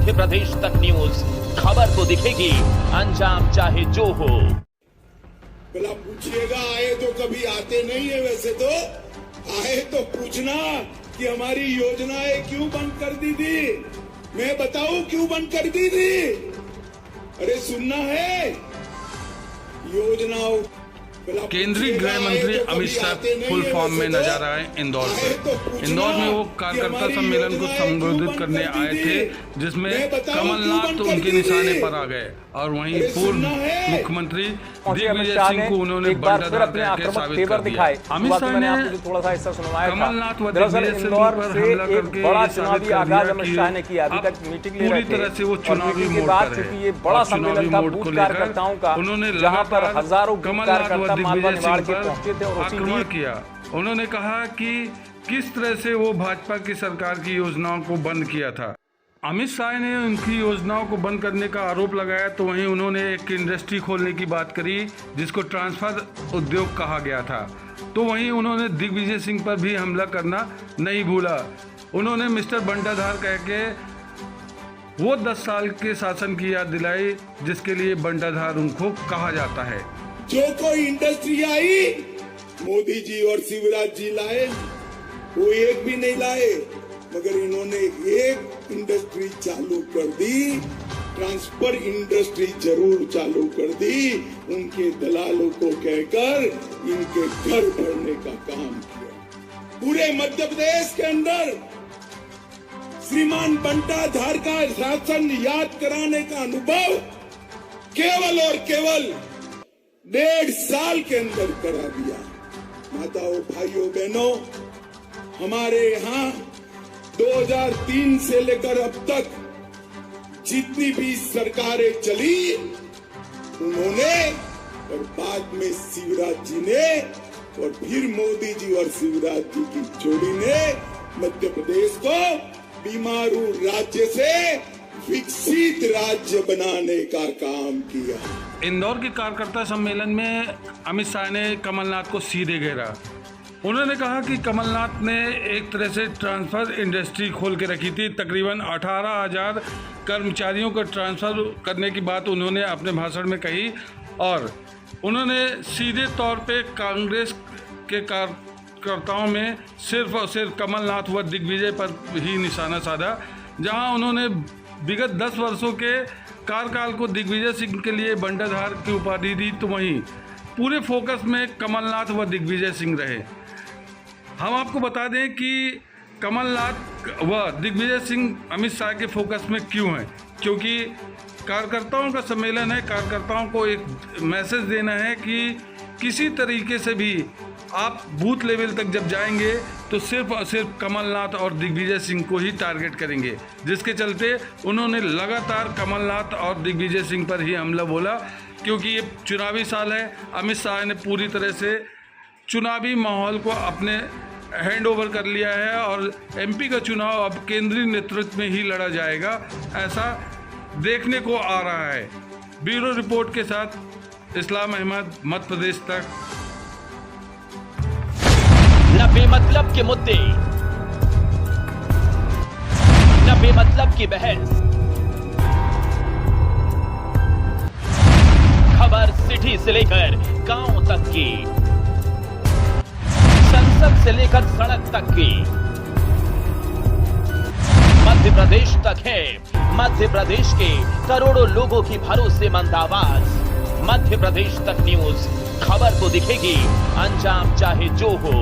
मध्य प्रदेश तक न्यूज, खबर तो दिखेगी, अंजाम चाहे जो हो। भला पूछिएगा, आए तो कभी आते नहीं है, वैसे तो आए तो पूछना कि हमारी योजनाएं क्यों बंद कर दी थी। मैं बताऊं क्यों बंद कर दी थी? अरे सुनना है योजनाओं। केंद्रीय गृह मंत्री अमित शाह फुल फॉर्म में नजर आए इंदौर पर। इंदौर में वो कार्यकर्ता सम्मेलन को संबोधित करने आए थे, जिसमें कमलनाथ उनके निशाने पर आ गए और वहीं पूर्व मुख्यमंत्री दिग्विजय सिंह को उन्होंने बंटाधार करके साबित कर दिया। अमित शाह ने थोड़ा सा हिस्सा सुनवाया कमलनाथ व दिग्विजय सिंह पर हमला करके बड़ा ये साबित चुनावी कर आगाज दिया अमित शाह ने किया। अभी तक मीटिंग ले पूरी रहे थे तरह से वो चुनावी मोड़ बाद पर चूंकि है। ये बड़ा और सम्मेलन चुनावी था मोड़ बूथ को कार्यकर्ताओं का, उन्होंने जहां पर लगातार हजारों कमलनाथ व कार्यकर्ता मालवा दिग्विजय निवाड़ सिंह के पहुंचे थे पर और उसी आक्रमण लिए किया। उन्होंने कहा कि किस तरह से वो भाजपा की सरकार की योजनाओं को बंद किया था। अमित शाह ने उनकी योजनाओं को बंद करने का आरोप लगाया, तो वहीं उन्होंने एक इंडस्ट्री खोलने की बात करी जिसको ट्रांसफर उद्योग कहा गया था। तो वहीं उन्होंने दिग्विजय सिंह पर भी हमला करना नहीं भूला। उन्होंने मिस्टर बंटाधार कह के वो 10 साल के शासन की याद दिलाई जिसके लिए बंटाधार उनको कहा जाता है। जो कोई इंडस्ट्री आई मोदी जी और शिवराज जी लाए, वो एक भी नहीं लाए, मगर इन्होंने एक इंडस्ट्री चालू कर दी, ट्रांसफर इंडस्ट्री जरूर चालू कर दी। उनके दलालों को कहकर इनके घर भरने का काम किया। पूरे मध्य प्रदेश के अंदर श्रीमान बंटाधार का शासन याद कराने का अनुभव केवल और केवल 1.5 साल के अंदर करा दिया। माताओं, भाइयों, बहनों, हमारे यहाँ 2003 से लेकर अब तक जितनी भी सरकारें चली, उन्होंने और बाद में शिवराज जी ने और फिर मोदी जी और शिवराज जी की जोड़ी ने मध्य प्रदेश को बीमारू राज्य से विकसित राज्य बनाने का काम किया। इंदौर के कार्यकर्ता सम्मेलन में अमित शाह ने कमलनाथ को सीधे घेरा। उन्होंने कहा कि कमलनाथ ने एक तरह से ट्रांसफर इंडस्ट्री खोल के रखी थी। तकरीबन 18,000 कर्मचारियों को ट्रांसफर करने की बात उन्होंने अपने भाषण में कही और उन्होंने सीधे तौर पे कांग्रेस के कार्यकर्ताओं में सिर्फ और सिर्फ कमलनाथ व दिग्विजय पर ही निशाना साधा। जहां उन्होंने विगत 10 वर्षों के कार्यकाल को दिग्विजय सिंह के लिए बंटाधार की उपाधि दी, तो वहीं पूरे फोकस में कमलनाथ व दिग्विजय सिंह रहे। हम आपको बता दें कि कमलनाथ व दिग्विजय सिंह अमित शाह के फोकस में क्यों हैं, क्योंकि कार्यकर्ताओं का सम्मेलन है। कार्यकर्ताओं को एक मैसेज देना है कि किसी तरीके से भी आप बूथ लेवल तक जब जाएंगे तो सिर्फ और सिर्फ कमलनाथ और दिग्विजय सिंह को ही टारगेट करेंगे, जिसके चलते उन्होंने लगातार कमलनाथ और दिग्विजय सिंह पर ही हमला बोला। क्योंकि ये चुनावी साल है, अमित शाह ने पूरी तरह से चुनावी माहौल को अपने हैंड ओवर कर लिया है और एमपी का चुनाव अब केंद्रीय नेतृत्व में ही लड़ा जाएगा, ऐसा देखने को आ रहा है। ब्यूरो रिपोर्ट के साथ इस्लाम अहमद, मध्य प्रदेश तक। न बेमतलब के मुद्दे, न बेमतलब की बहस, खबर सिटी से लेकर गांव तक की, संसद से लेकर सड़क तक की, मध्य प्रदेश तक है। मध्य प्रदेश के करोड़ों लोगों की भरोसेमंद आवाज, मध्य प्रदेश तक न्यूज, खबर तो दिखेगी, अंजाम चाहे जो हो।